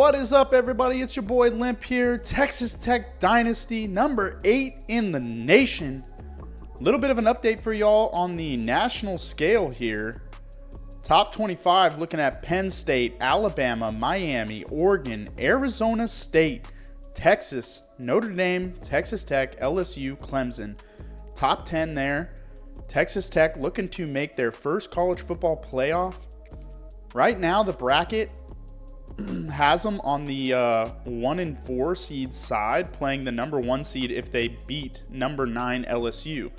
What is up, everybody? It's your boy Limp here. Texas Tech Dynasty, number 8 in the nation. A little bit of an update for y'all on the national scale here. Top 25, looking at Penn State, Alabama, Miami, Oregon, Arizona State, Texas, Notre Dame, Texas Tech, LSU, Clemson. Top 10 there. Texas Tech looking to make their first college football playoff. Right now, the bracket has them on the 1 and 4 seed side, playing the number 1 seed if they beat number 9 LSU.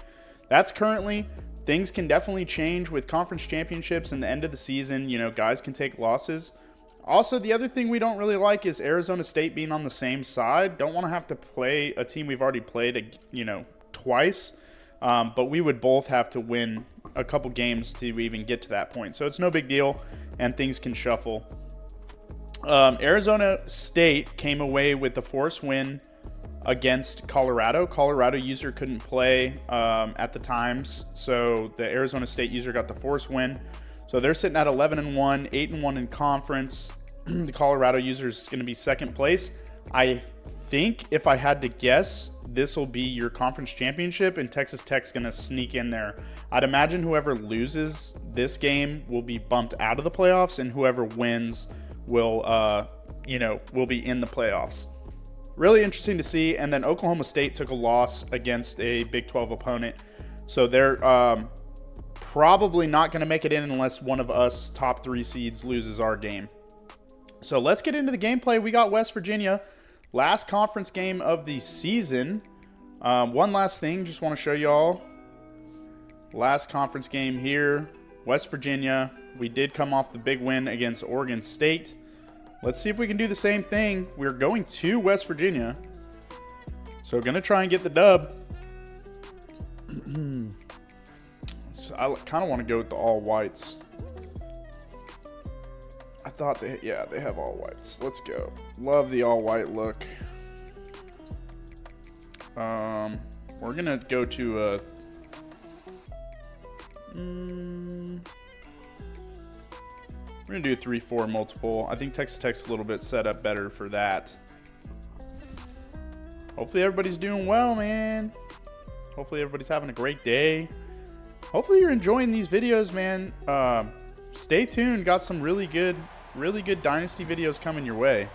That's currently. Things can definitely change with conference championships and the end of the season. You know, guys can take losses. Also, the other thing we don't really like is Arizona State being on the same side. Don't want to have to play a team we've already played, twice. But we would both have to win a couple games to even get to that point. So it's no big deal, and things can shuffle. Arizona State came away with the forced win against Colorado. Colorado user couldn't play at the times, so the Arizona State user got the forced win. So they're sitting at 11-1, 8-1 in conference. The Colorado user is going to be second place. I think if I had to guess, this will be your conference championship, and Texas Tech's going to sneak in there. I'd imagine whoever loses this game will be bumped out of the playoffs, and whoever wins will be in the playoffs. Really interesting to see. And then Oklahoma State took a loss against a Big 12 opponent. So they're probably not going to make it in unless one of us top 3 seeds loses our game. So let's get into the gameplay. We got West Virginia. Last conference game of the season. One last thing, just want to show y'all. Last conference game here. West Virginia. We did come off the big win against Oregon State. Let's see if we can do the same thing. We're going to West Virginia. So we're going to try and get the dub. So I kind of want to go with the all whites. I thought they have all whites. Let's go. Love the all white look. We're going to go to a... We're going to do a 3-4 multiple. I think Texas Tech's a little bit set up better for that. Hopefully everybody's doing well, man. Hopefully everybody's having a great day. Hopefully you're enjoying these videos, man. Stay tuned. Got some really good Dynasty videos coming your way.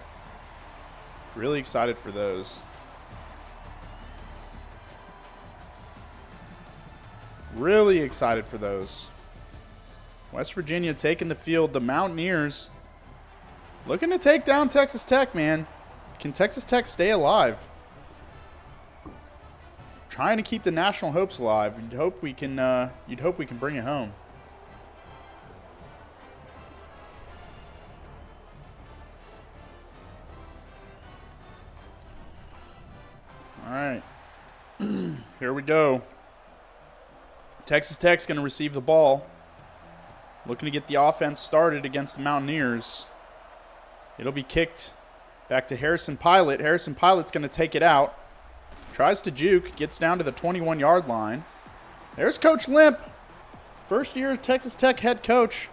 Really excited for those. Really excited for those. West Virginia taking the field. The Mountaineers looking to take down Texas Tech, man. Can Texas Tech stay alive? Trying to keep the national hopes alive. You'd hope we can bring it home. All right. Here we go. Texas Tech's going to receive the ball. Looking to get the offense started against the Mountaineers. It'll be kicked back to Harrison Pilot. Harrison Pilot's going to take it out. Tries to juke. Gets down to the 21-yard line. There's Coach Limp. First year Texas Tech head coach.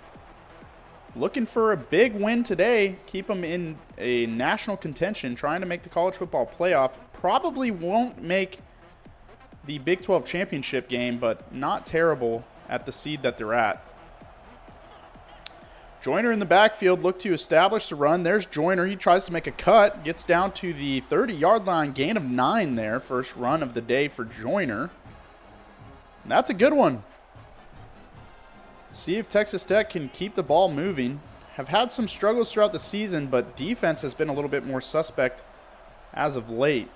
Looking for a big win today. Keep them in a national contention. Trying to make the college football playoff. Probably won't make the Big 12 championship game, but not terrible at the seed that they're at. Joyner in the backfield, look to establish the run. There's Joyner. He tries to make a cut. Gets down to the 30-yard line. Gain of 9 there. First run of the day for Joyner. And that's a good one. See if Texas Tech can keep the ball moving. Have had some struggles throughout the season, but defense has been a little bit more suspect as of late.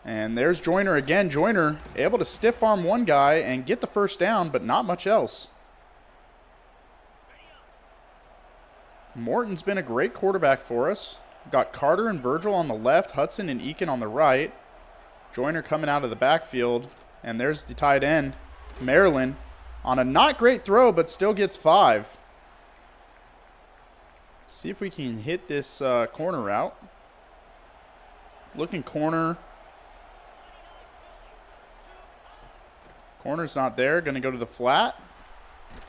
And there's Joyner again. Joyner able to stiff arm one guy and get the first down, but not much else. Morton's been a great quarterback for us. Got Carter and Virgil on the left, Hudson and Eakin on the right. Joyner coming out of the backfield. And there's the tight end, Maryland, on a not great throw, but still gets 5. See if we can hit this corner route. Looking corner. Corner's not there. Going to go to the flat.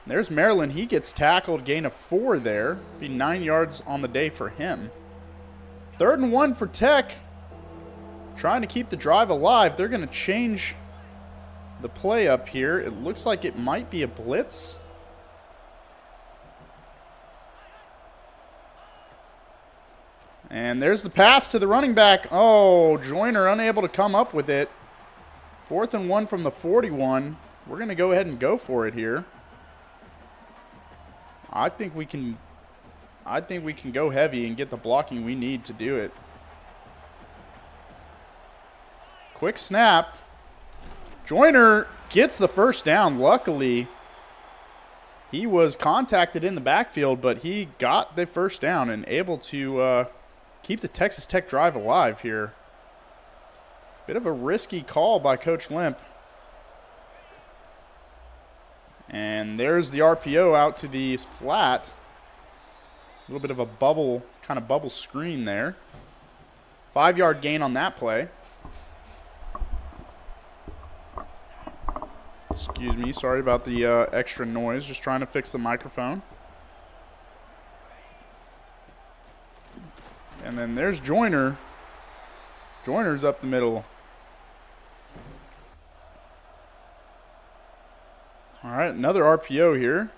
There's Maryland. He gets tackled. Gain of 4 there. Be 9 yards on the day for him. 3rd and 1 for Tech. Trying to keep the drive alive. They're going to change the play up here. It looks like it might be a blitz. And there's the pass to the running back. Oh, Joyner unable to come up with it. 4th and 1 from the 41. We're going to go ahead and go for it here. I think we can go heavy and get the blocking we need to do it. Quick snap. Joyner gets the first down. Luckily, he was contacted in the backfield, but he got the first down and able to keep the Texas Tech drive alive here. Bit of a risky call by Coach Limp. And there's the RPO out to the flat. A little bit of a bubble screen there. 5-yard gain on that play. Excuse me, sorry about the extra noise. Just trying to fix the microphone. And then there's Joyner. Joyner's up the middle. All right, another RPO here.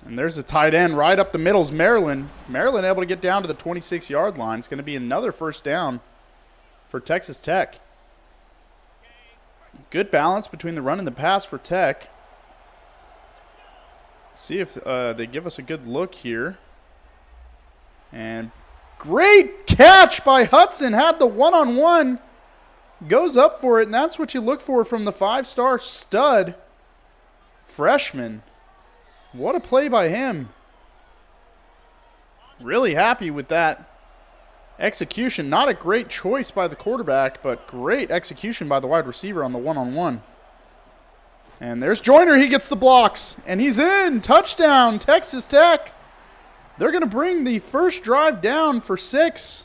And there's a tight end right up the middle is Maryland. Maryland able to get down to the 26-yard line. It's going to be another first down for Texas Tech. Good balance between the run and the pass for Tech. See if they give us a good look here. And great catch by Hudson. Had the one-on-one. Goes up for it, and that's what you look for from the 5-star stud freshman. What a play by him. Really happy with that execution. Not a great choice by the quarterback, but great execution by the wide receiver on the one-on-one. And there's Joyner. He gets the blocks, and he's in. Touchdown, Texas Tech. They're going to bring the first drive down for 6.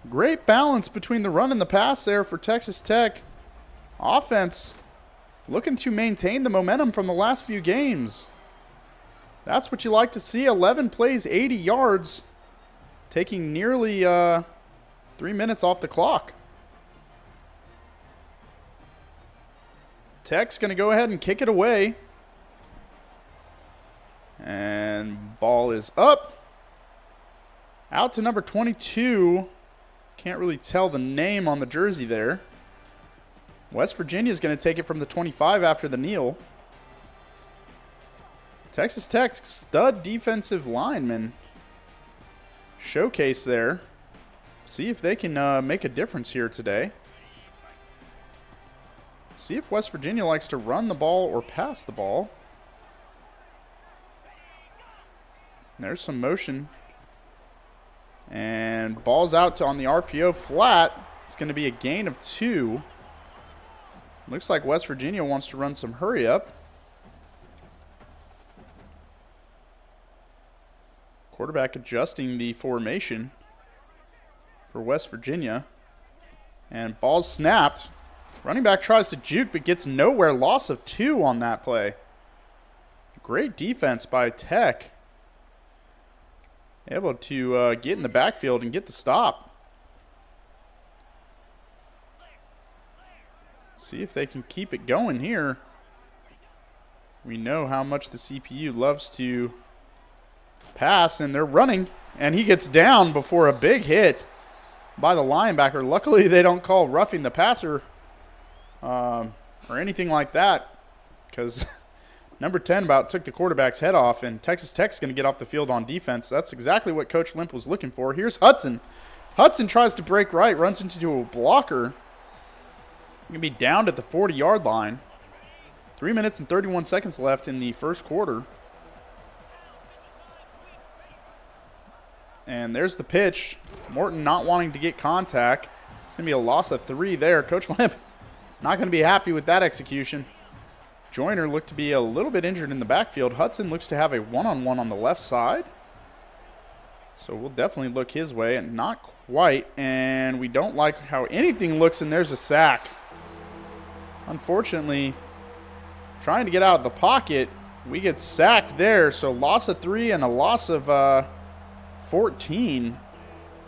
Great balance between the run and the pass there for Texas Tech. Offense looking to maintain the momentum from the last few games. That's what you like to see. 11 plays, 80 yards. Taking nearly 3 minutes off the clock. Tech's going to go ahead and kick it away. And ball is up. Out to number 22. Can't really tell the name on the jersey there. West Virginia is going to take it from the 25 after the kneel. Texas Tech stud defensive lineman. Showcase there. See if they can make a difference here today. See if West Virginia likes to run the ball or pass the ball. There's some motion. And ball's out on the RPO flat. It's going to be a gain of 2. Looks like West Virginia wants to run some hurry up. Quarterback adjusting the formation for West Virginia. And ball's snapped. Running back tries to juke but gets nowhere. Loss of 2 on that play. Great defense by Tech. Able to get in the backfield and get the stop. See if they can keep it going here. We know how much the CPU loves to pass, and they're running. And he gets down before a big hit by the linebacker. Luckily, they don't call roughing the passer or anything like that, because number 10 about took the quarterback's head off, and Texas Tech's going to get off the field on defense. That's exactly what Coach Limp was looking for. Here's Hudson. Hudson tries to break right, runs into a blocker. Going to be down at the 40-yard line. 3 minutes and 31 seconds left in the first quarter. And there's the pitch. Morton not wanting to get contact. It's going to be a loss of 3 there. Coach Limp not going to be happy with that execution. Joyner looked to be a little bit injured in the backfield. Hudson looks to have a one-on-one on the left side. So we'll definitely look his way, and not quite. And we don't like how anything looks, and there's a sack. Unfortunately, trying to get out of the pocket, we get sacked there. So loss of 3 and a loss of 14.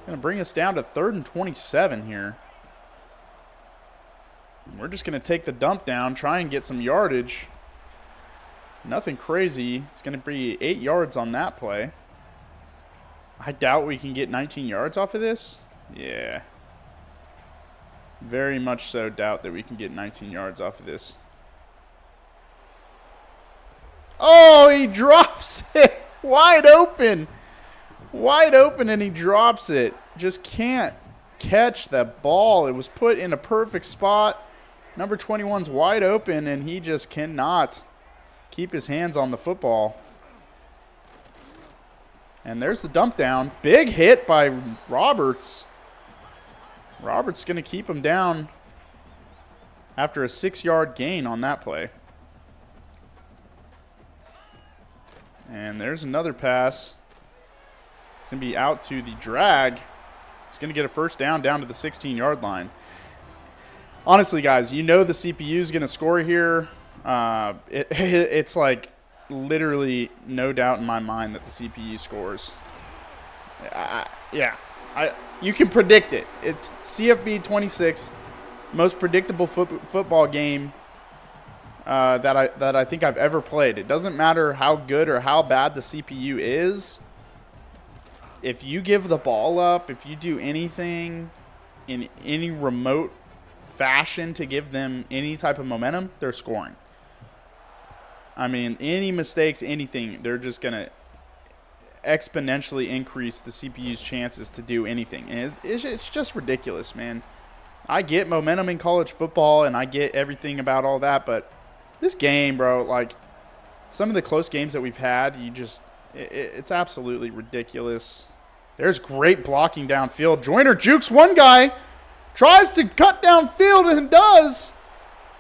Going to bring us down to 3rd and 27 here. We're just going to take the dump down, try and get some yardage. Nothing crazy. It's going to be 8 yards on that play. I doubt we can get 19 yards off of this. Yeah. Very much so doubt that we can get 19 yards off of this. Oh, he drops it. Wide open. Wide open, and he drops it. Just can't catch that ball. It was put in a perfect spot. Number 21's wide open, and he just cannot keep his hands on the football. And there's the dump down. Big hit by Roberts. Roberts going to keep him down after a 6-yard gain on that play. And there's another pass. It's going to be out to the drag. He's going to get a first down to the 16-yard line. Honestly, guys, you know the CPU is going to score here. It's like literally no doubt in my mind that the CPU scores. You can predict it. It's CFB 26, most predictable football game that I think I've ever played. It doesn't matter how good or how bad the CPU is. If you give the ball up, if you do anything in any remote fashion to give them any type of momentum, they're scoring. I mean, any mistakes, anything, they're just going to exponentially increase the CPU's chances to do anything. And it's just ridiculous, man. I get momentum in college football, and I get everything about all that, but this game, bro, like some of the close games that we've had, it's absolutely ridiculous. There's great blocking downfield. Joyner jukes one guy, tries to cut downfield, and does.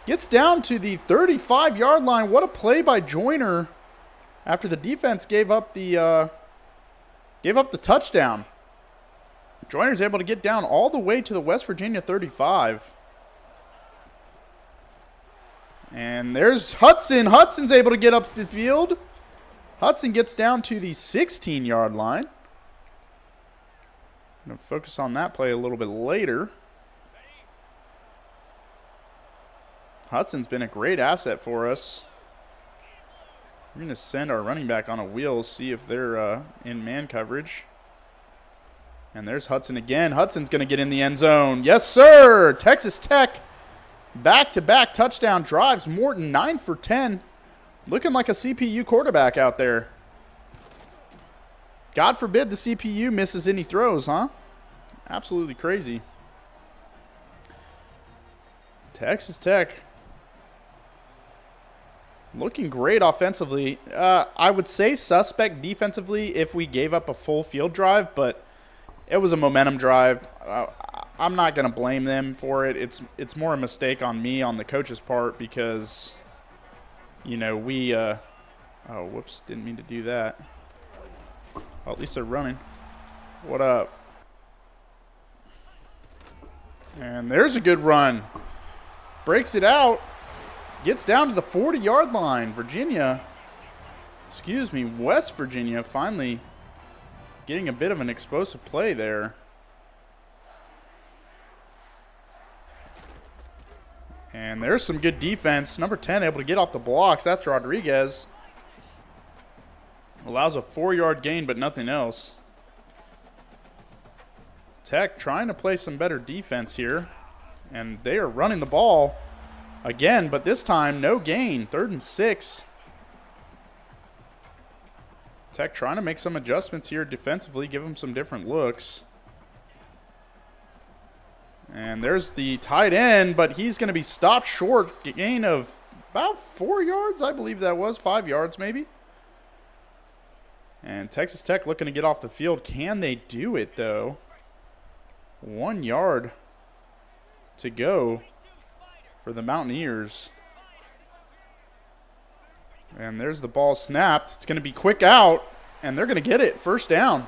Gets down to the 35-yard line. What a play by Joyner after the defense gave up the touchdown. Joyner's able to get down all the way to the West Virginia 35. And there's Hudson. Hudson's able to get up the field. Hudson gets down to the 16-yard line. I'm going to focus on that play a little bit later. Hudson's been a great asset for us. We're going to send our running back on a wheel, see if they're in man coverage. And there's Hudson again. Hudson's going to get in the end zone. Yes, sir. Texas Tech back-to-back touchdown drives. Morton 9 for 10. Looking like a CPU quarterback out there. God forbid the CPU misses any throws, huh? Absolutely crazy. Texas Tech looking great offensively. I would say suspect defensively if we gave up a full field drive, but it was a momentum drive. I'm not going to blame them for it. It's more a mistake on me, on the coach's part, because, you know, we oh, whoops, didn't mean to do that. Well, at least they're running. What up? And there's a good run. Breaks it out. Gets down to the 40-yard line. West Virginia finally getting a bit of an explosive play there. And there's some good defense. Number 10 able to get off the blocks. That's Rodriguez. Allows a 4-yard gain, but nothing else. Tech trying to play some better defense here. And they are running the ball again, but this time no gain. 3rd and 6. Tech trying to make some adjustments here defensively, give them some different looks. And there's the tight end, but he's going to be stopped short. Gain of about 4 yards, I believe that was. 5 yards maybe. And Texas Tech looking to get off the field. Can they do it, though? 1 yard to go for the Mountaineers. And there's the ball snapped. It's going to be quick out, and they're going to get it. First down.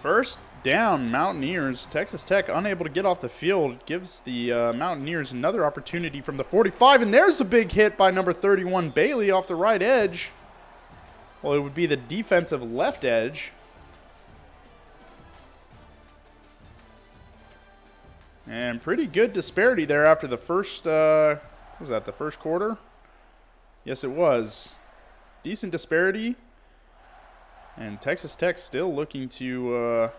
First down, Mountaineers. Texas Tech unable to get off the field. Gives the Mountaineers another opportunity from the 45. And there's a big hit by number 31, Bailey, off the right edge. Well, it would be the defensive left edge. And pretty good disparity there after the first, what was that, the first quarter? Yes, it was. Decent disparity. And Texas Tech still looking to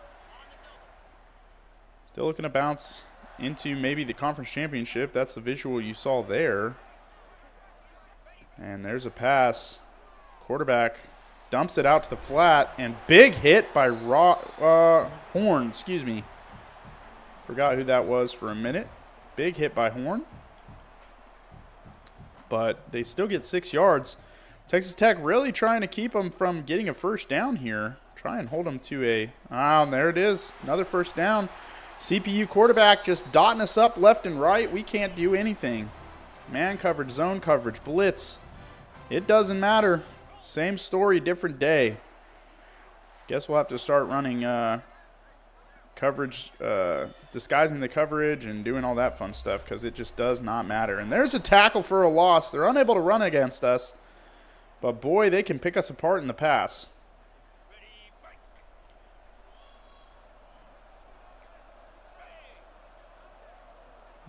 bounce into maybe the conference championship. That's the visual you saw there. And there's a pass. Quarterback dumps it out to the flat, and big hit by Horn, excuse me. Forgot who that was for a minute. Big hit by Horn. But they still get 6 yards. Texas Tech really trying to keep them from getting a first down here. Try and hold them to a, there it is. Another first down. CPU quarterback just dotting us up left and right. We can't do anything. Man coverage, zone coverage, blitz. It doesn't matter. Same story, different day. Guess we'll have to start running coverage, disguising the coverage and doing all that fun stuff because it just does not matter. And there's a tackle for a loss. They're unable to run against us. But, boy, they can pick us apart in the pass.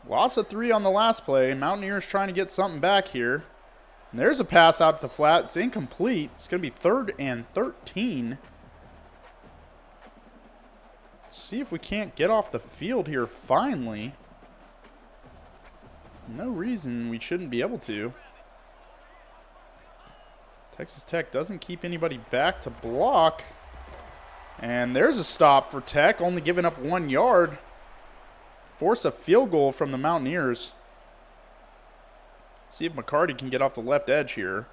Loss of 3 on the last play. Mountaineers trying to get something back here. And there's a pass out to the flat. It's incomplete. It's going to be 3rd and 13. Let's see if we can't get off the field here finally. No reason we shouldn't be able to. Texas Tech doesn't keep anybody back to block. And there's a stop for Tech, only giving up 1 yard. Force a field goal from the Mountaineers. See if McCarty can get off the left edge here.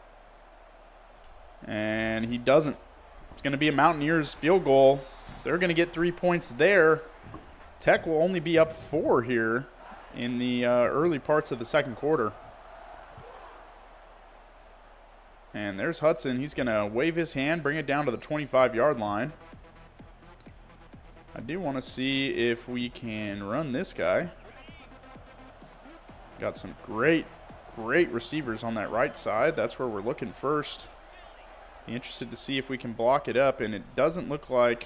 And he doesn't. It's going to be a Mountaineers field goal. They're going to get 3 points there. Tech will only be up 4 here in the early parts of the second quarter. And there's Hudson. He's going to wave his hand, bring it down to the 25-yard line. I do want to see if we can run this guy. Got some great receivers on that right side. That's where we're looking first. Be interested to see if we can block it up, and it doesn't look like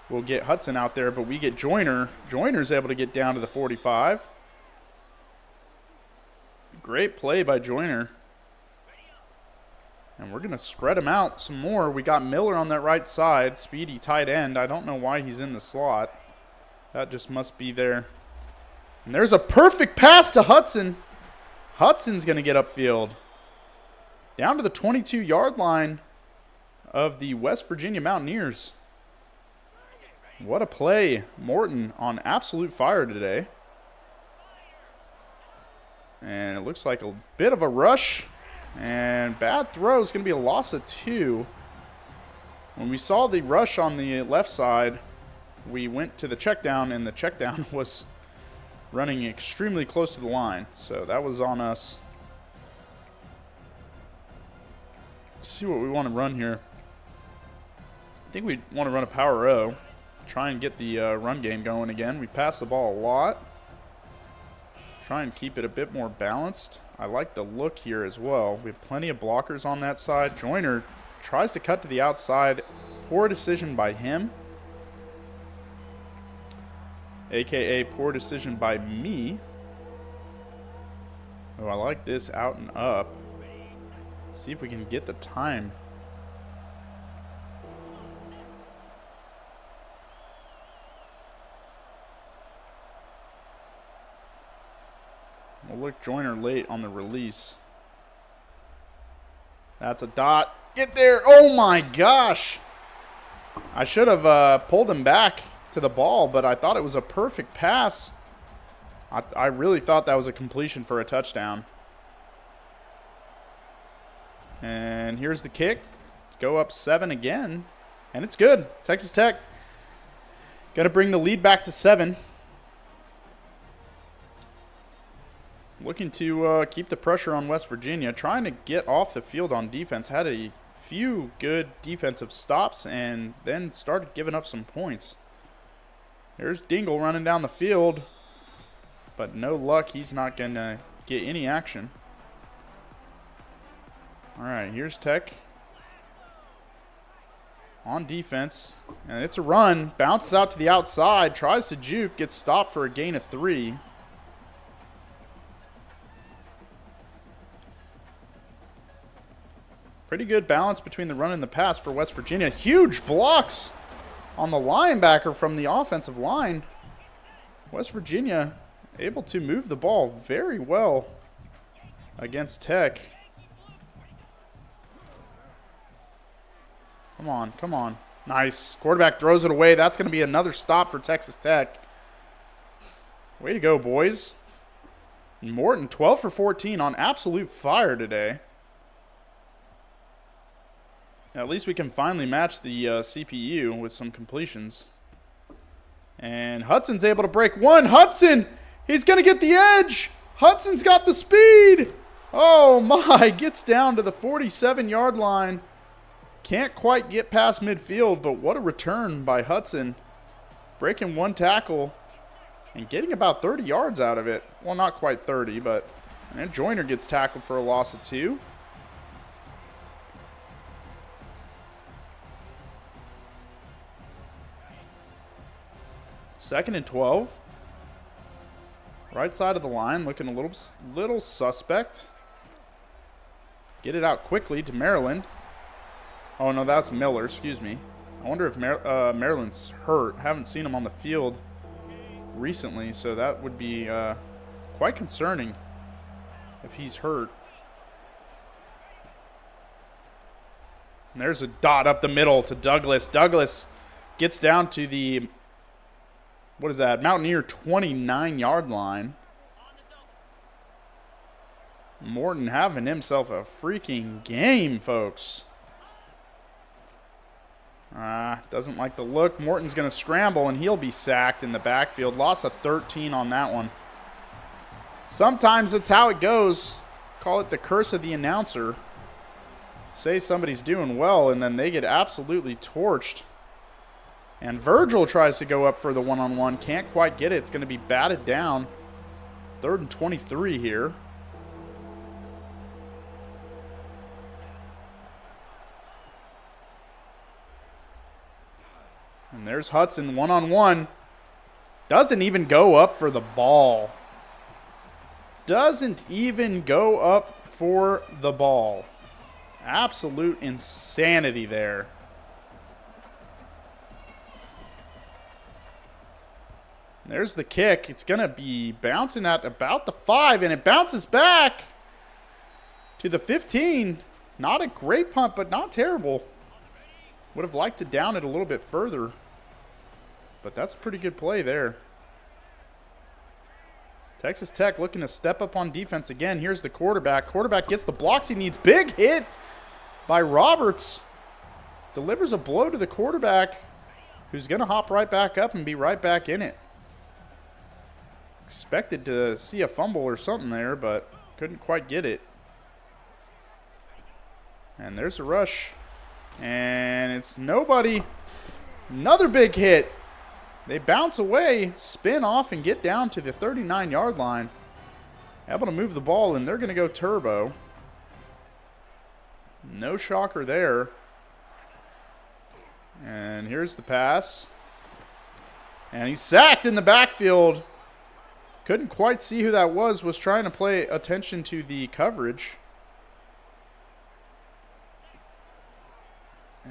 we'll get Hudson out there, but we get Joyner. Joyner's able to get down to the 45. Great play by Joyner. And we're going to spread him out some more. We got Miller on that right side, speedy tight end. I don't know why he's in the slot. That just must be there. And there's a perfect pass to Hudson. Hudson's going to get upfield. Down to the 22-yard line of the West Virginia Mountaineers. What a play. Morton on absolute fire today. And it looks like a bit of a rush. And bad throw is going to be a loss of 2. When we saw the rush on the left side, we went to the check down, and the check down was running extremely close to the line. So that was on us. Let's see what we want to run here. I think we want to run a power O. Try and get the run game going again. We pass the ball a lot. Try and keep it a bit more balanced. I like the look here as well. We have plenty of blockers on that side. Joyner tries to cut to the outside. Poor decision by him. AKA poor decision by me. Oh, I like this out and up. See if we can get the time. We'll look Joyner late on the release. That's a dot. Get there. Oh my gosh. I should have pulled him back to the ball, but I thought it was a perfect pass. I really thought that was a completion for a touchdown. And here's the kick. Go up 7 again. And it's good. Texas Tech got to bring the lead back to 7. Looking to keep the pressure on West Virginia. Trying to get off the field on defense. Had a few good defensive stops and then started giving up some points. There's Dingle running down the field. But no luck. He's not going to get any action. All right, here's Tech. on defense. And it's a run. Bounces out to the outside. Tries to juke. Gets stopped for a gain of 3. Pretty good balance between the run and the pass for West Virginia. Huge blocks on the linebacker from the offensive line. West Virginia able to move the ball very well against Tech. Come on, come on. Nice. Quarterback throws it away. That's going to be another stop for Texas Tech. Way to go, boys. Morton, 12 for 14 on absolute fire today. At least we can finally match the CPU with some completions. And Hudson's able to break one. Hudson, he's going to get the edge. Hudson's got the speed. Oh, my. Gets down to the 47-yard line. Can't quite get past midfield, but what a return by Hudson. Breaking one tackle and getting about 30 yards out of it. Well, not quite 30, but and Joyner gets tackled for a loss of 2. Second and 12. Right side of the line, looking a little suspect. Get it out quickly to Maryland. Oh, no, that's Miller. Excuse me. I wonder if Maryland's hurt. Haven't seen him on the field recently, so that would be quite concerning if he's hurt. And there's a dot up the middle to Douglas. Douglas gets down to the, what is that, Mountaineer 29-yard line. Morton having himself a freaking game, folks. Doesn't like the look. Morton's going to scramble, and he'll be sacked in the backfield. Loss of 13 on that one. Sometimes it's how it goes. Call it the curse of the announcer. Say somebody's doing well, and then they get absolutely torched. And Virgil tries to go up for the one-on-one. Can't quite get it. It's going to be batted down. 3rd and 23 here. And there's Hudson one-on-one. Doesn't even go up for the ball. Doesn't even go up for the ball. Absolute insanity there. There's the kick. It's going to be bouncing at about the 5, and it bounces back to the 15. Not a great punt, but not terrible. Would have liked to down it a little bit further, but that's a pretty good play there. Texas Tech looking to step up on defense again. Here's the quarterback. Quarterback gets the blocks he needs. Big hit by Roberts. Delivers a blow to the quarterback, who's going to hop right back up and be right back in it. Expected to see a fumble or something there, but couldn't quite get it. And there's a rush. And it's nobody. Another big hit. They bounce away, spin off, and get down to the 39-yard line. Able to move the ball, and they're going to go turbo. No shocker there. And here's the pass. And he's sacked in the backfield. Couldn't quite see who that was trying to pay attention to the coverage.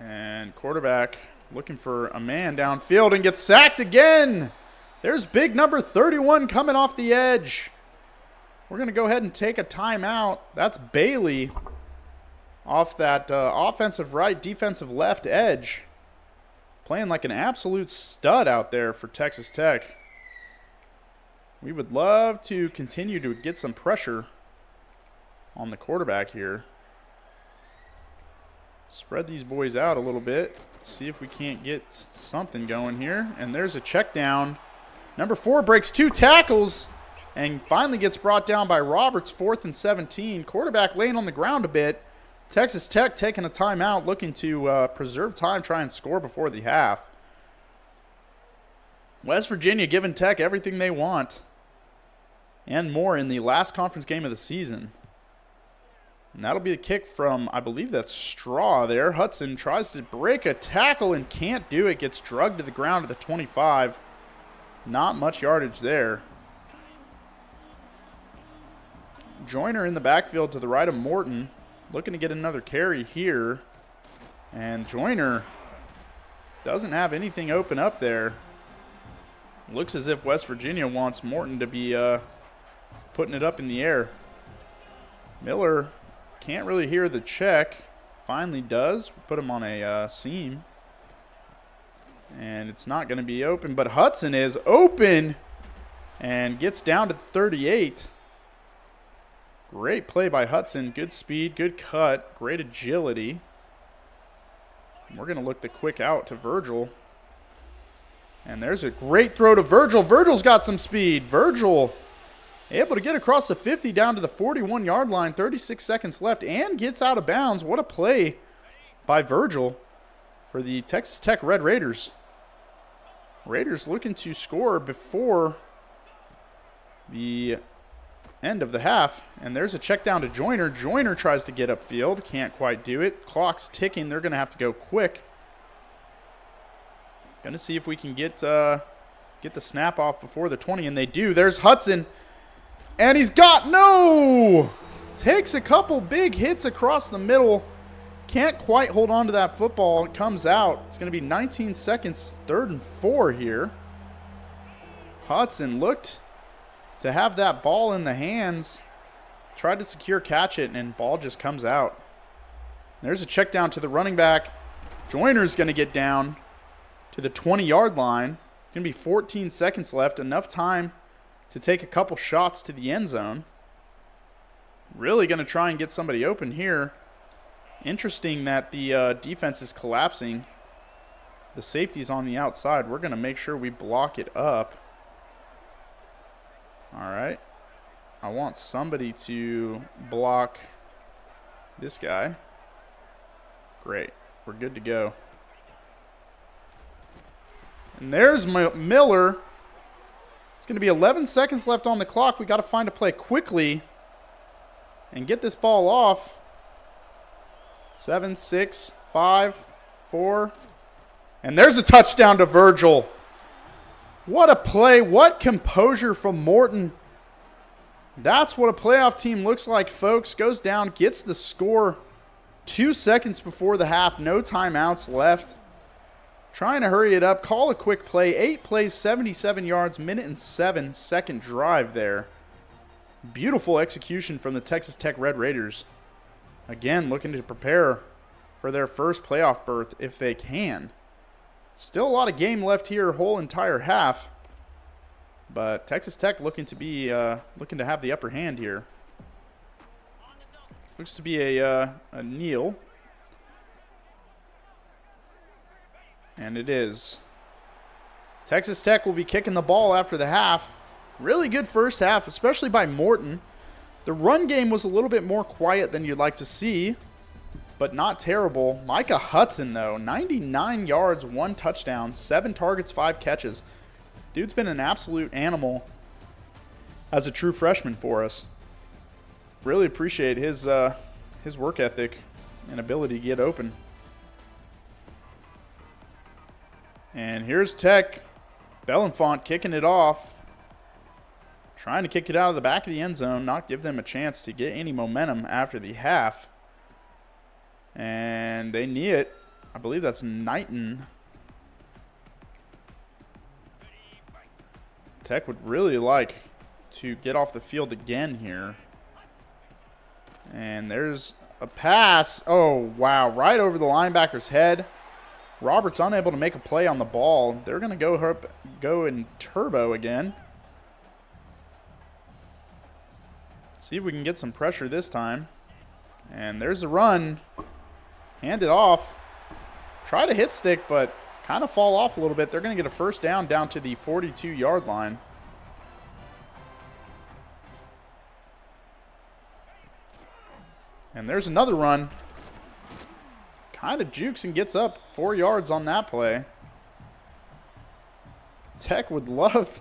And quarterback looking for a man downfield and gets sacked again. There's big number 31 coming off the edge. We're going to go ahead and take a timeout. That's Bailey off that offensive right, defensive left edge. Playing like an absolute stud out there for Texas Tech. We would love to continue to get some pressure on the quarterback here. Spread these boys out a little bit. See if we can't get something going here. And there's a check down. Number 4 breaks 2 tackles and finally gets brought down by Roberts. 4th and 17. Quarterback laying on the ground a bit. Texas Tech taking a timeout, looking to preserve time, try and score before the half. West Virginia giving Tech everything they want and more in the last conference game of the season. And that'll be the kick from, I believe that's Straw there. Hudson tries to break a tackle and can't do it. Gets drugged to the ground at the 25. Not much yardage there. Joyner in the backfield to the right of Morton. Looking to get another carry here. And Joyner doesn't have anything open up there. Looks as if West Virginia wants Morton to be putting it up in the air. Miller can't really hear the check. Finally does. Put him on a seam. And it's not going to be open. But Hudson is open and gets down to 38. Great play by Hudson. Good speed, good cut, great agility. And we're going to look the quick out to Virgil. And there's a great throw to Virgil. Virgil's got some speed. Virgil able to get across the 50 down to the 41-yard line. 36 seconds left and gets out of bounds. What a play by Virgil for the Texas Tech Red Raiders. Raiders looking to score before the end of the half. And there's a check down to Joyner. Joyner tries to get upfield. Can't quite do it. Clock's ticking. They're going to have to go quick. Going to see if we can get the snap off before the 20, and they do. There's Hudson. And he's got no! Takes a couple big hits across the middle. Can't quite hold on to that football. It comes out. It's going to be 19 seconds, 3rd and 4 here. Hudson looked to have that ball in the hands. Tried to secure catch it, and ball just comes out. There's a check down to the running back. Joyner's going to get down to the 20-yard line. It's going to be 14 seconds left. Enough time to take a couple shots to the end zone. Really going to try and get somebody open here. Interesting that the defense is collapsing. The safety's on the outside. We're going to make sure we block it up. All right. I want somebody to block this guy. Great. We're good to go. And there's Miller. It's going to be 11 seconds left on the clock. We got to find a play quickly and get this ball off. 7, 6, 5, 4. And there's a touchdown to Virgil. What a play. What composure from Morton. That's what a playoff team looks like, folks. Goes down, gets the score 2 seconds before the half. No timeouts left. Trying to hurry it up. Call a quick play. 8 plays, 77 yards, minute and 7-second drive there. Beautiful execution from the Texas Tech Red Raiders. Again, looking to prepare for their first playoff berth if they can. Still a lot of game left here, whole entire half. But Texas Tech looking to be looking to have the upper hand here. Looks to be a kneel. And it is. Texas Tech will be kicking the ball after the half. Really good first half, especially by Morton. The run game was a little bit more quiet than you'd like to see, but not terrible. Micah Hudson, though, 99 yards, 1 touchdown, 7 targets, 5 catches. Dude's been an absolute animal as a true freshman for us. Really appreciate his work ethic and ability to get open. And here's Tech. Belenfant kicking it off. Trying to kick it out of the back of the end zone, not give them a chance to get any momentum after the half. And they knee it. I believe that's Knighton. Tech would really like to get off the field again here. And there's a pass. Oh, wow. Right over the linebacker's head. Roberts unable to make a play on the ball. They're going to go in turbo again. See if we can get some pressure this time. And there's a run. Hand it off. Try to hit stick, but kind of fall off a little bit. They're going to get a first down to the 42-yard line. And there's another run. Kind of jukes and gets up 4 yards on that play. Tech would love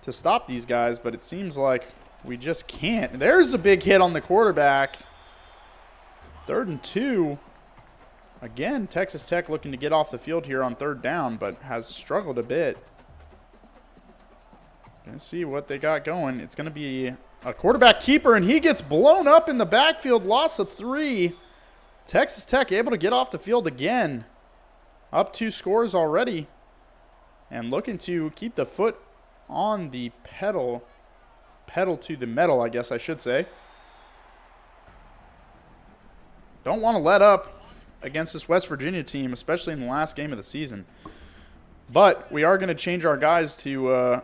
to stop these guys, but it seems like we just can't. There's a big hit on the quarterback. 3rd and 2. Again, Texas Tech looking to get off the field here on 3rd down, but has struggled a bit. Gonna see what they got going. It's gonna be a quarterback keeper, and he gets blown up in the backfield. Loss of 3. Texas Tech able to get off the field again. Up 2 scores already. And looking to keep the foot on the pedal. Pedal to the metal, I guess I should say. Don't want to let up against this West Virginia team, especially in the last game of the season. But we are going to change our guys to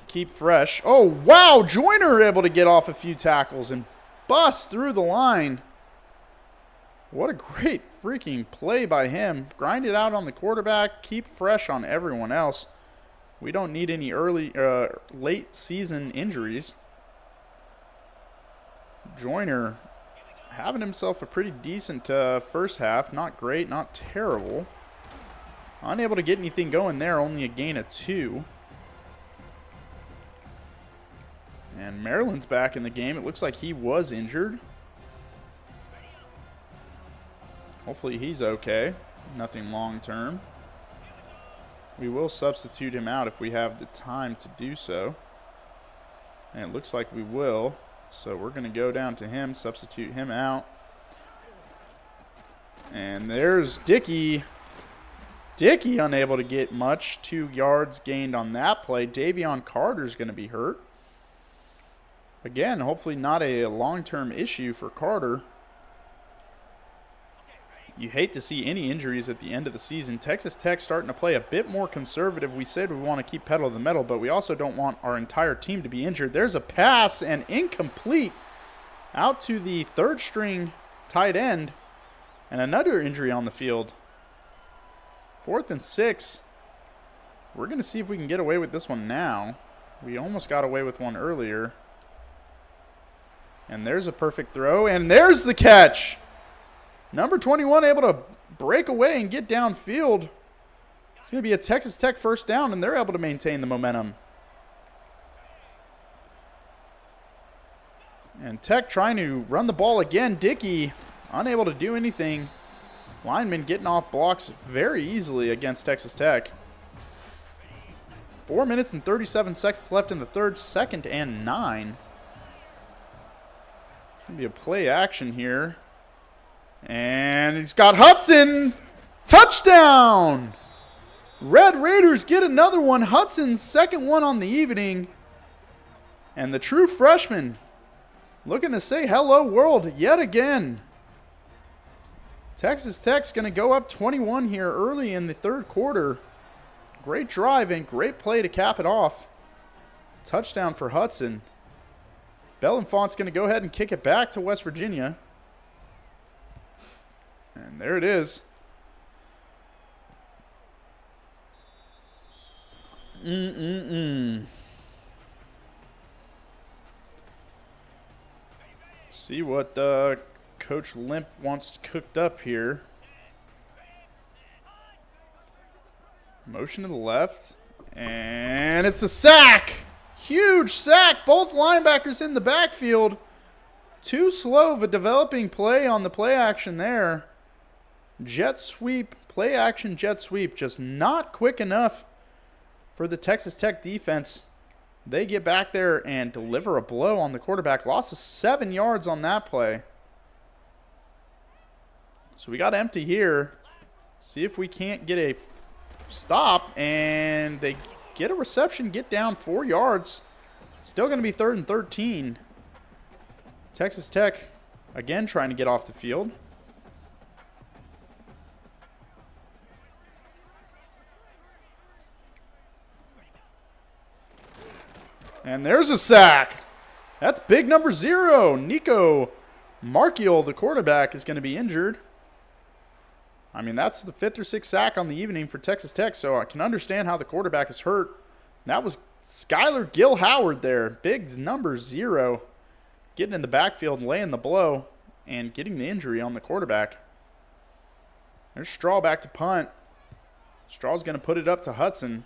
keep fresh. Oh, wow! Joyner able to get off a few tackles and bust through the line. What a great freaking play by him. Grind it out on the quarterback. Keep fresh on everyone else. We don't need any late season injuries. Joyner having himself a pretty decent first half. Not great, not terrible. Unable to get anything going there. Only a gain of 2. And Maryland's back in the game. It looks like he was injured. Hopefully he's okay. Nothing long term. We will substitute him out if we have the time to do so. And it looks like we will. So we're going to go down to him, substitute him out. And there's Dickey. Dickey unable to get much. 2 yards gained on that play. Davion Carter's going to be hurt. Again, hopefully not a long-term issue for Carter. You hate to see any injuries at the end of the season. Texas Tech starting to play a bit more conservative. We said we want to keep pedal to the metal, but we also don't want our entire team to be injured. There's a pass and incomplete out to the 3rd-string tight end. And another injury on the field. 4th and 6. We're going to see if we can get away with this one now. We almost got away with one earlier. And there's a perfect throw, and there's the catch. Number 21 able to break away and get downfield. It's going to be a Texas Tech first down, and they're able to maintain the momentum. And Tech trying to run the ball again. Dickey unable to do anything. Lineman getting off blocks very easily against Texas Tech. 4 minutes and 37 seconds left in the 3rd, 2nd and 9. It's going to be a play action here. And he's got Hudson. Touchdown! Red Raiders get another one. Hudson's 2nd one on the evening. And the true freshman looking to say hello world yet again. Texas Tech's going to go up 21 here early in the 3rd quarter. Great drive and great play to cap it off. Touchdown for Hudson. Belenfont's going to go ahead and kick it back to West Virginia. And there it is. See what Coach Limp wants cooked up here. Motion to the left. And it's a sack. Huge sack. Both linebackers in the backfield. Too slow of a developing play on the play action there. Jet sweep, play action jet sweep. Just not quick enough for the Texas Tech defense. They get back there and deliver a blow on the quarterback. Loss of 7 yards on that play. So we got empty here. See if we can't get a stop. And they get a reception, get down 4 yards. Still going to be 3rd and 13. Texas Tech, again, trying to get off the field. And there's a sack. That's big number 0. Nico Markiel, the quarterback, is going to be injured. I mean, that's the 5th or 6th sack on the evening for Texas Tech, so I can understand how the quarterback is hurt. That was Skylar Gill Howard there. Big number 0. Getting in the backfield and laying the blow and getting the injury on the quarterback. There's Straw back to punt. Straw's going to put it up to Hudson.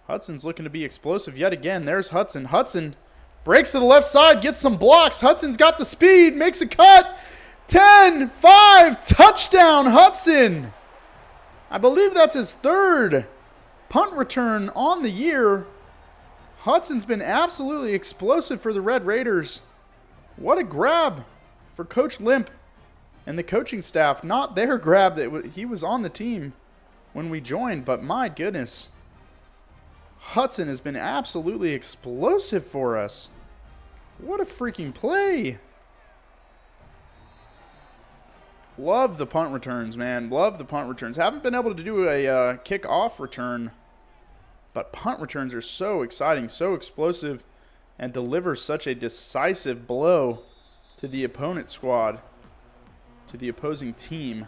Hudson's looking to be explosive yet again. There's Hudson. Hudson breaks to the left side, gets some blocks. Hudson's got the speed, makes a cut. 10-5, touchdown Hudson. I believe that's his third punt return on the year. Hudson's been absolutely explosive for the Red Raiders. What a grab for Coach Limp and the coaching staff. Not their grab. He was on the team when we joined, but my goodness. Hudson has been absolutely explosive for us. What a freaking play. Love the punt returns, man. Love the punt returns. Haven't been able to do a kickoff return, but punt returns are so exciting, so explosive, and deliver such a decisive blow to the opponent squad, to the opposing team.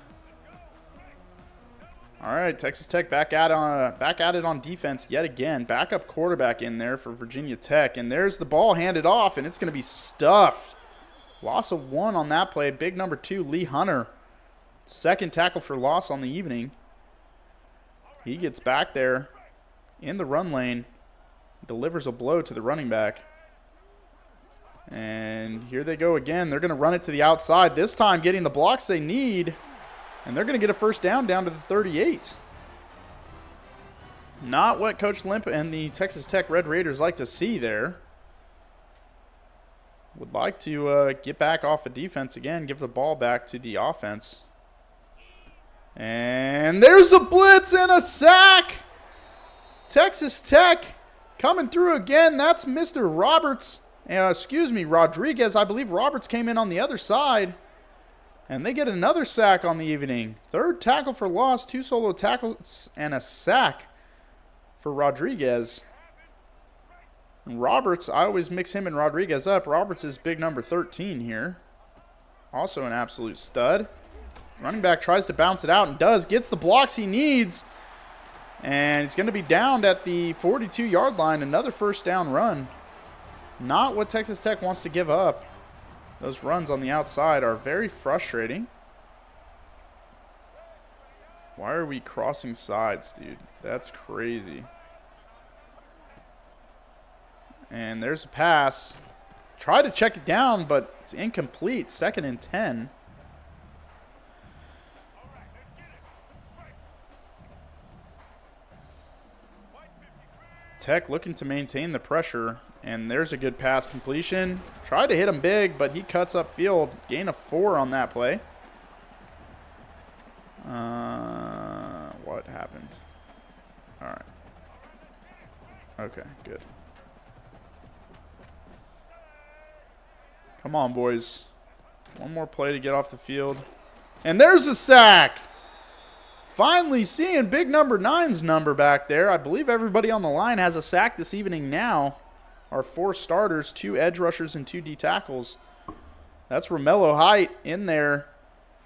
All right, Texas Tech back at it on defense yet again. Backup quarterback in there for Virginia Tech, and there's the ball handed off, and it's going to be stuffed. Loss of 1 on that play. Big number 2, Lee Hunter. Second tackle for loss on the evening. He gets back there in the run lane, delivers a blow to the running back. And here they go again. They're going to run it to the outside, this time getting the blocks they need. And they're going to get a first down to the 38. Not what Coach Limp and the Texas Tech Red Raiders like to see there. Would like to get back off of defense again, give the ball back to the offense. And there's a blitz and a sack. Texas Tech coming through again. That's Mr. Roberts. Rodriguez. I believe Roberts came in on the other side. And they get another sack on the evening. Third tackle for loss, 2 solo tackles, and a sack for Rodriguez. And Roberts, I always mix him and Rodriguez up. Roberts is big number 13 here. Also an absolute stud. Running back tries to bounce it out and does. Gets the blocks he needs. And he's going to be downed at the 42-yard line. Another first down run. Not what Texas Tech wants to give up. Those runs on the outside are very frustrating. Why are we crossing sides, dude? That's crazy. And there's a pass. Try to check it down, but it's incomplete. 2nd and 10. Tech looking to maintain the pressure. And there's a good pass completion. Tried to hit him big, but he cuts upfield. Gain of 4 on that play. What happened? All right. Okay, good. Come on, boys. One more play to get off the field. And there's a sack. Finally seeing big number 9's number back there. I believe everybody on the line has a sack this evening now. Our 4 starters, 2 edge rushers, and 2 D tackles. That's Romello Height in there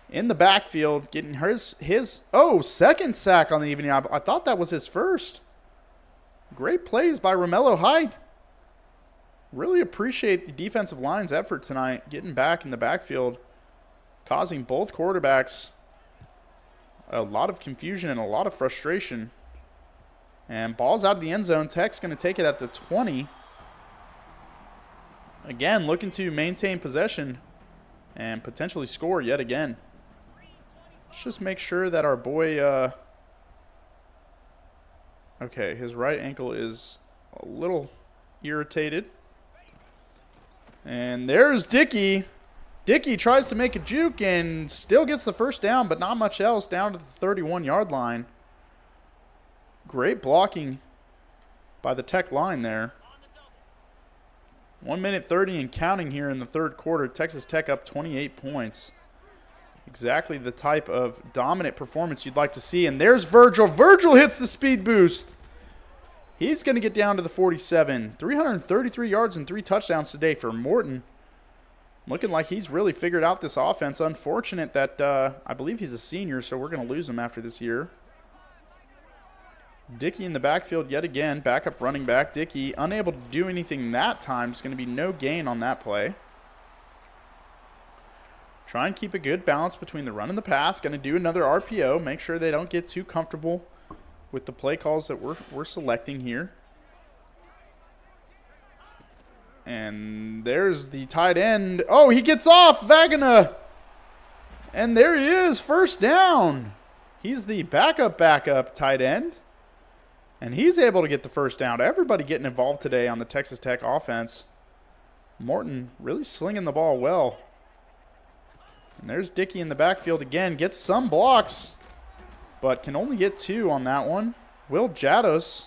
in the backfield getting his second sack on the evening. I thought that was his first. Great plays by Romello Height. Really appreciate the defensive line's effort tonight, getting back in the backfield, causing both quarterbacks a lot of confusion and a lot of frustration. And ball's out of the end zone. Tech's going to take it at the 20. Again, looking to maintain possession and potentially score yet again. Let's just make sure that our boy, okay, his right ankle is a little irritated. And there's Dickey. Dickey tries to make a juke and still gets the first down, but not much else, down to the 31-yard line. Great blocking by the Tech line there. 1 minute 30 and counting here in the third quarter. Texas Tech up 28 points. Exactly the type of dominant performance you'd like to see. And there's Virgil. Virgil hits the speed boost. He's going to get down to the 47. 333 yards and 3 touchdowns today for Morton. Looking like he's really figured out this offense. Unfortunate that I believe he's a senior, so we're going to lose him after this year. Dickey in the backfield yet again. Backup running back. Dickey unable to do anything that time. It's going to be no gain on that play. Try and keep a good balance between the run and the pass. Going to do another RPO. Make sure they don't get too comfortable with the play calls that we're selecting here. And there's the tight end. Oh, he gets off. Vagana. And there he is, first down. He's the backup tight end. And he's able to get the first down. Everybody getting involved today on the Texas Tech offense. Morton really slinging the ball well. And there's Dickey in the backfield again. Gets some blocks, but can only get 2 on that one. Will Jados,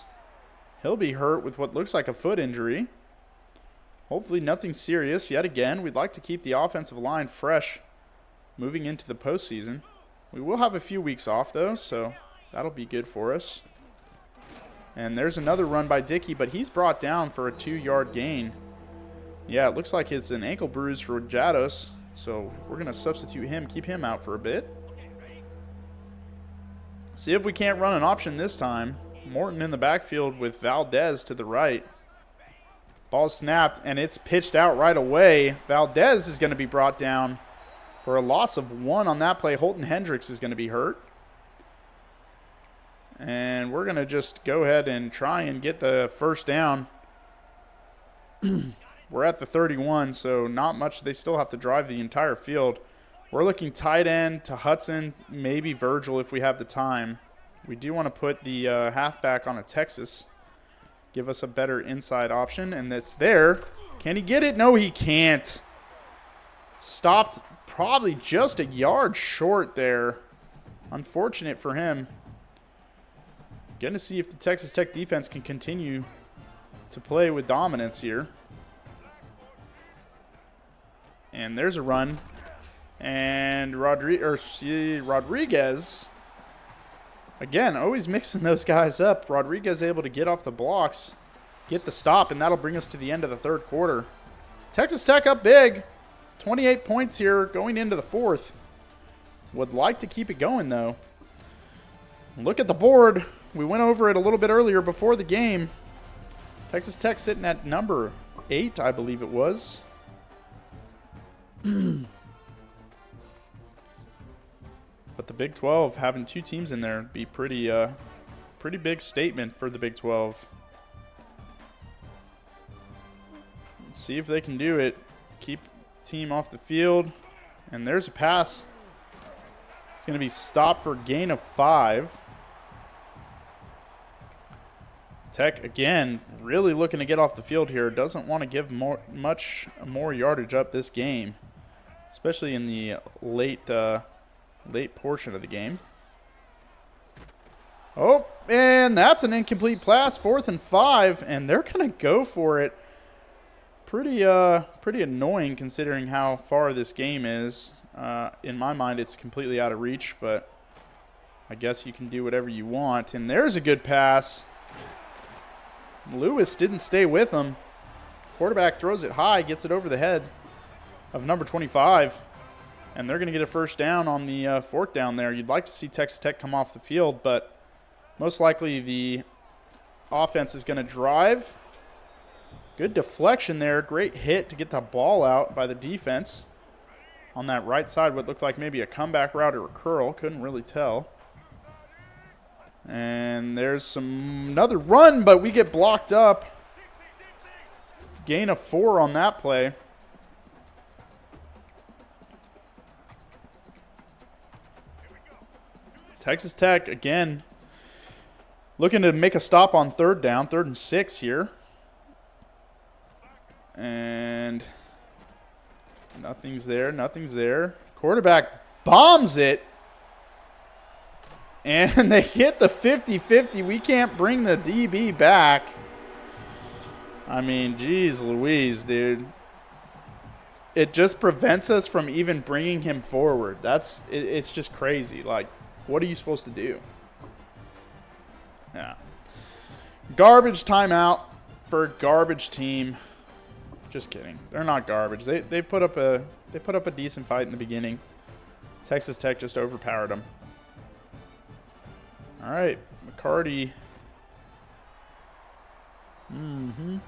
he'll be hurt with what looks like a foot injury. Hopefully nothing serious yet again. We'd like to keep the offensive line fresh moving into the postseason. We will have a few weeks off, though, so that'll be good for us. And there's another run by Dickey, but he's brought down for a 2-yard gain. Yeah, it looks like it's an ankle bruise for Jados, so we're going to substitute him, keep him out for a bit. See if we can't run an option this time. Morton in the backfield with Valdez to the right. Ball snapped, and it's pitched out right away. Valdez is going to be brought down for a loss of 1 on that play. Holton Hendricks is going to be hurt. And we're going to just go ahead and try and get the first down. We're at the 31, so not much. They still have to drive the entire field. We're looking tight end to Hudson, maybe Virgil if we have the time. We do want to put the halfback on a Texas. Give us a better inside option, and it's there. Can he get it? No, he can't. Stopped probably just a yard short there. Unfortunate for him. Going to see if the Texas Tech defense can continue to play with dominance here. And there's a run. And Rodriguez, again, always mixing those guys up. Rodriguez able to get off the blocks, get the stop, and that'll bring us to the end of the third quarter. Texas Tech up big. 28 points here going into the fourth. Would like to keep it going, though. Look at the board. We went over it a little bit earlier before the game. Texas Tech sitting at number 8, I believe it was. But the Big 12 having 2 teams in there would be pretty big statement for the Big 12. Let's see if they can do it. Keep the team off the field. And there's a pass. It's going to be stopped for a gain of 5. Tech, again, really looking to get off the field here. Doesn't want to give much more yardage up this game, especially in the late portion of the game. Oh, and that's an incomplete pass, 4th and 5, and they're going to go for it. Pretty annoying considering how far this game is. In my mind, it's completely out of reach, but I guess you can do whatever you want. And there's a good pass. Lewis didn't stay with him. Quarterback throws it high, gets it over the head of number 25. And they're going to get a first down on the 4th down there. You'd like to see Texas Tech come off the field, but most likely the offense is going to drive. Good deflection there. Great hit to get the ball out by the defense. On that right side, what looked like maybe a comeback route or a curl. Couldn't really tell. And there's another run, but we get blocked up. Gain of 4 on that play. Texas Tech, again, looking to make a stop on 3rd down, 3rd and 6 here. And nothing's there. Quarterback bombs it. And they hit the 50-50. We can't bring the DB back. I mean, geez Louise, dude. It just prevents us from even bringing him forward. It's just crazy. Like, what are you supposed to do? Yeah. Garbage timeout for a garbage team. Just kidding. They're not garbage. They put up a decent fight in the beginning. Texas Tech just overpowered them. All right, McCarty. And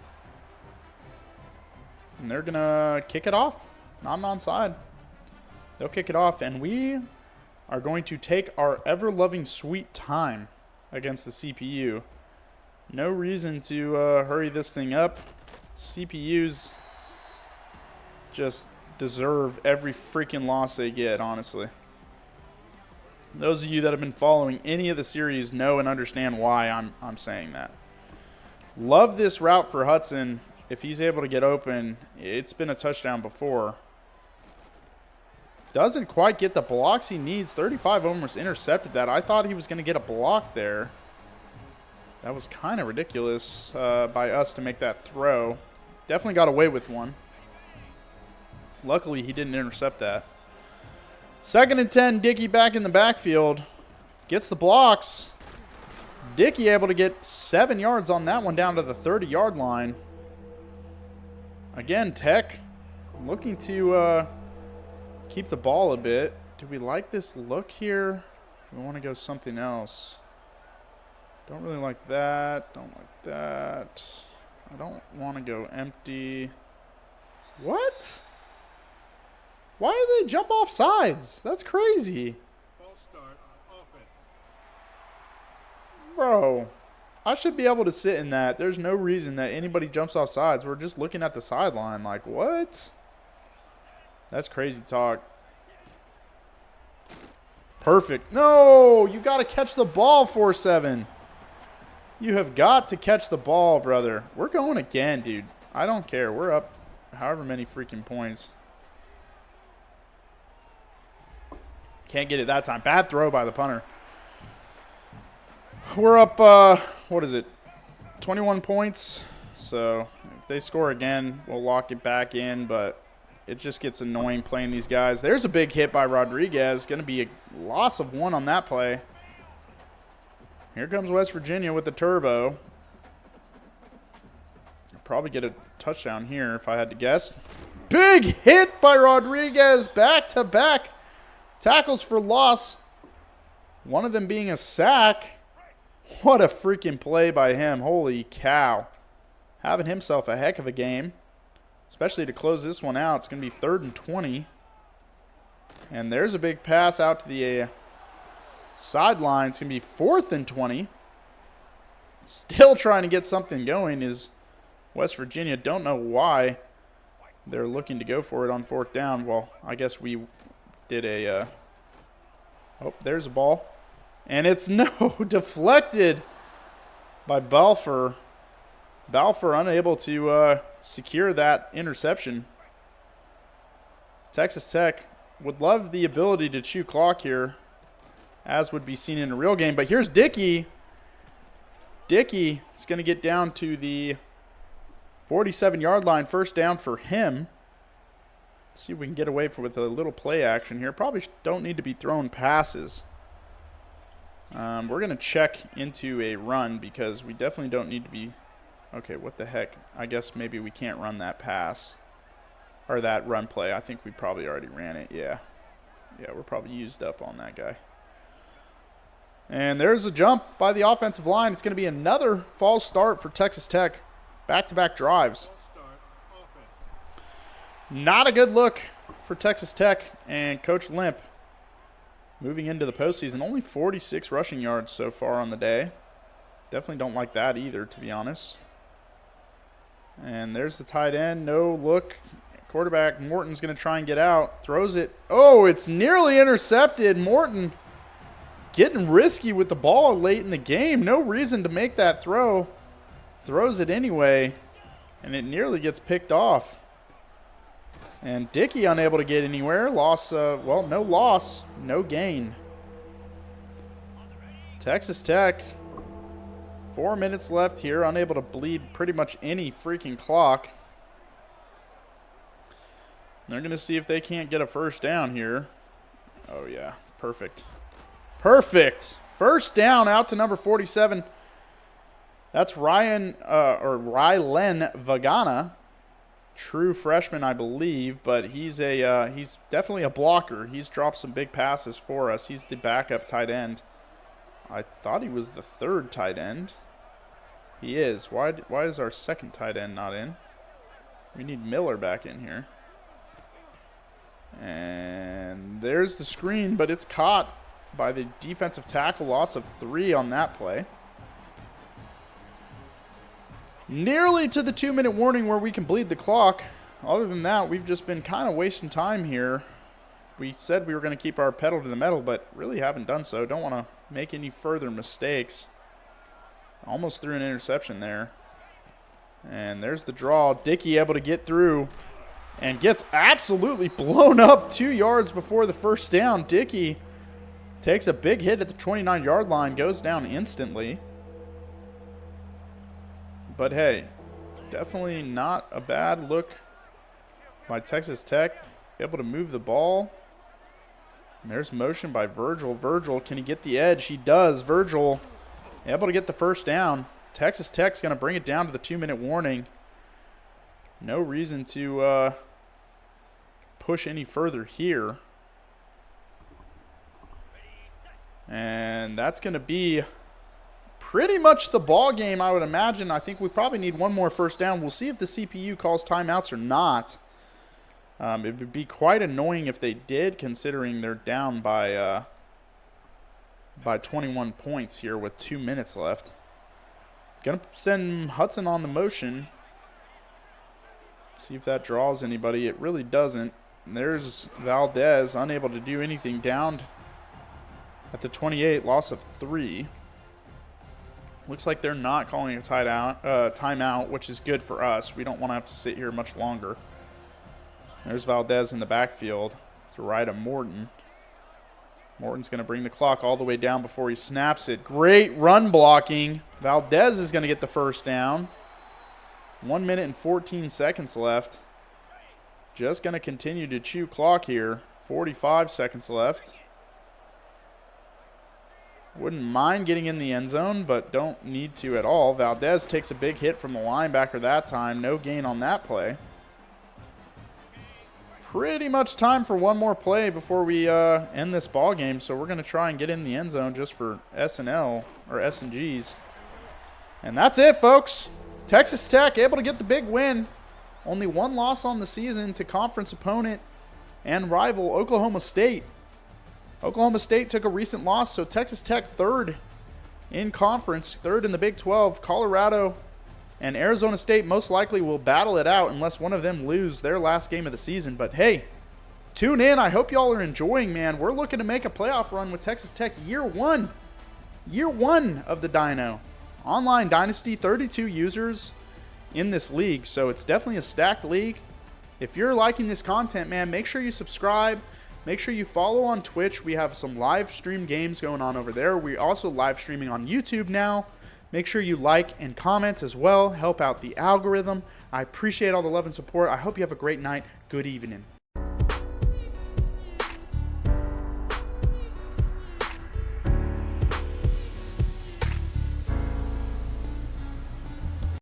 they're going to kick it off. Not an onside. They'll kick it off, and we are going to take our ever-loving sweet time against the CPU. No reason to hurry this thing up. CPUs just deserve every freaking loss they get, honestly. Those of you that have been following any of the series know and understand why I'm saying that. Love this route for Hudson. If he's able to get open, it's been a touchdown before. Doesn't quite get the blocks he needs. 35 almost intercepted that. I thought he was going to get a block there. That was kind of ridiculous by us to make that throw. Definitely got away with one. Luckily, he didn't intercept that. 2nd and 10, Dickey back in the backfield. Gets the blocks. Dickey able to get 7 yards on that one down to the 30-yard line. Again, Tech looking to keep the ball a bit. Do we like this look here? We want to go something else. Don't really like that. Don't like that. I don't want to go empty. What? Why do they jump off sides? That's crazy. False start, offense. Bro, I should be able to sit in that. There's no reason that anybody jumps off sides. We're just looking at the sideline. Like, what? That's crazy talk. Perfect. No, you got to catch the ball, 4-7. You have got to catch the ball, brother. We're going again, dude. I don't care. We're up however many freaking points. Can't get it that time. Bad throw by the punter. We're up, what is it, 21 points. So if they score again, we'll lock it back in. But it just gets annoying playing these guys. There's a big hit by Rodriguez. Going to be a loss of 1 on that play. Here comes West Virginia with the turbo. I'll probably get a touchdown here if I had to guess. Big hit by Rodriguez. Back-to-back tackles for loss. One of them being a sack. What a freaking play by him. Holy cow. Having himself a heck of a game. Especially to close this one out. It's going to be 3rd and 20. And there's a big pass out to the sideline. It's going to be 4th and 20. Still trying to get something going is West Virginia. Don't know why they're looking to go for it on 4th down. Well, I guess we did a oh, there's a ball. And it's no deflected by Balfour. Balfour unable to secure that interception. Texas Tech would love the ability to chew clock here, as would be seen in a real game. But here's Dickey. Dickey is going to get down to the 47-yard line. 1st down for him. Let's see if we can get away with a little play action here. Probably don't need to be throwing passes. We're going to check into a run because we definitely don't need to be. Okay, what the heck? I guess maybe we can't run that pass or that run play. I think we probably already ran it. Yeah. Yeah, we're probably used up on that guy. And there's a jump by the offensive line. It's going to be another false start for Texas Tech. Back-to-back drives. Not a good look for Texas Tech and Coach Limp moving into the postseason. Only 46 rushing yards so far on the day. Definitely don't like that either, to be honest. And there's the tight end. No look. Quarterback Morton's going to try and get out. Throws it. Oh, it's nearly intercepted. Morton getting risky with the ball late in the game. No reason to make that throw. Throws it anyway, and it nearly gets picked off. And Dickey unable to get anywhere. Loss, well, no loss, no gain. Texas Tech, 4 minutes left here, unable to bleed pretty much any freaking clock. They're going to see if they can't get a 1st down here. Oh, yeah, perfect. Perfect. 1st down out to number 47. That's Rylen Vagana. True freshman, I believe, but he's definitely a blocker. He's dropped some big passes for us. He's the backup tight end. I thought he was the 3rd tight end. He is. Why is our 2nd tight end not in? We need Miller back in here. And there's the screen, but it's caught by the defensive tackle. Loss of 3 on that play. Nearly to the 2-minute warning where we can bleed the clock. Other than that, we've just been kind of wasting time here. We said we were going to keep our pedal to the metal, but really haven't done so. Don't want to make any further mistakes. Almost threw an interception there. And there's the draw. Dickey able to get through and gets absolutely blown up 2 yards before the first down. Dickey takes a big hit at the 29-yard line, goes down instantly. But hey, definitely not a bad look by Texas Tech. Able to move the ball. And there's motion by Virgil. Virgil, can he get the edge? He does. Virgil able to get the first down. Texas Tech's going to bring it down to the 2-minute warning. No reason to push any further here. And that's going to be pretty much the ball game, I would imagine. I think we probably need one more first down. We'll see if the CPU calls timeouts or not. It would be quite annoying if they did, considering they're down by 21 points here with 2 minutes left. Gonna send Hudson on the motion. See if that draws anybody. It really doesn't. And there's Valdez, unable to do anything, down at the 28, loss of 3. Looks like they're not calling a timeout, which is good for us. We don't want to have to sit here much longer. There's Valdez in the backfield to right of Morton. Morton's going to bring the clock all the way down before he snaps it. Great run blocking. Valdez is going to get the first down. 1 minute and 14 seconds left. Just going to continue to chew clock here. 45 seconds left. Wouldn't mind getting in the end zone, but don't need to at all. Valdez takes a big hit from the linebacker that time. No gain on that play. Pretty much time for one more play before we end this ball game. So we're going to try and get in the end zone just for S&L or S&Gs. And that's it, folks. Texas Tech able to get the big win. Only one loss on the season to conference opponent and rival Oklahoma State. Oklahoma State took a recent loss, so Texas Tech third in conference, third in the Big 12. Colorado and Arizona State most likely will battle it out unless one of them lose their last game of the season. But hey, tune in. I hope y'all are enjoying, man. We're looking to make a playoff run with Texas Tech year one. Year one of the Dino. Online Dynasty, 32 users in this league. So it's definitely a stacked league. If you're liking this content, man, make sure you subscribe. Make sure you follow on Twitch. We have some live stream games going on over there. We're also live streaming on YouTube now. Make sure you like and comment as well. Help out the algorithm. I appreciate all the love and support. I hope you have a great night. Good evening.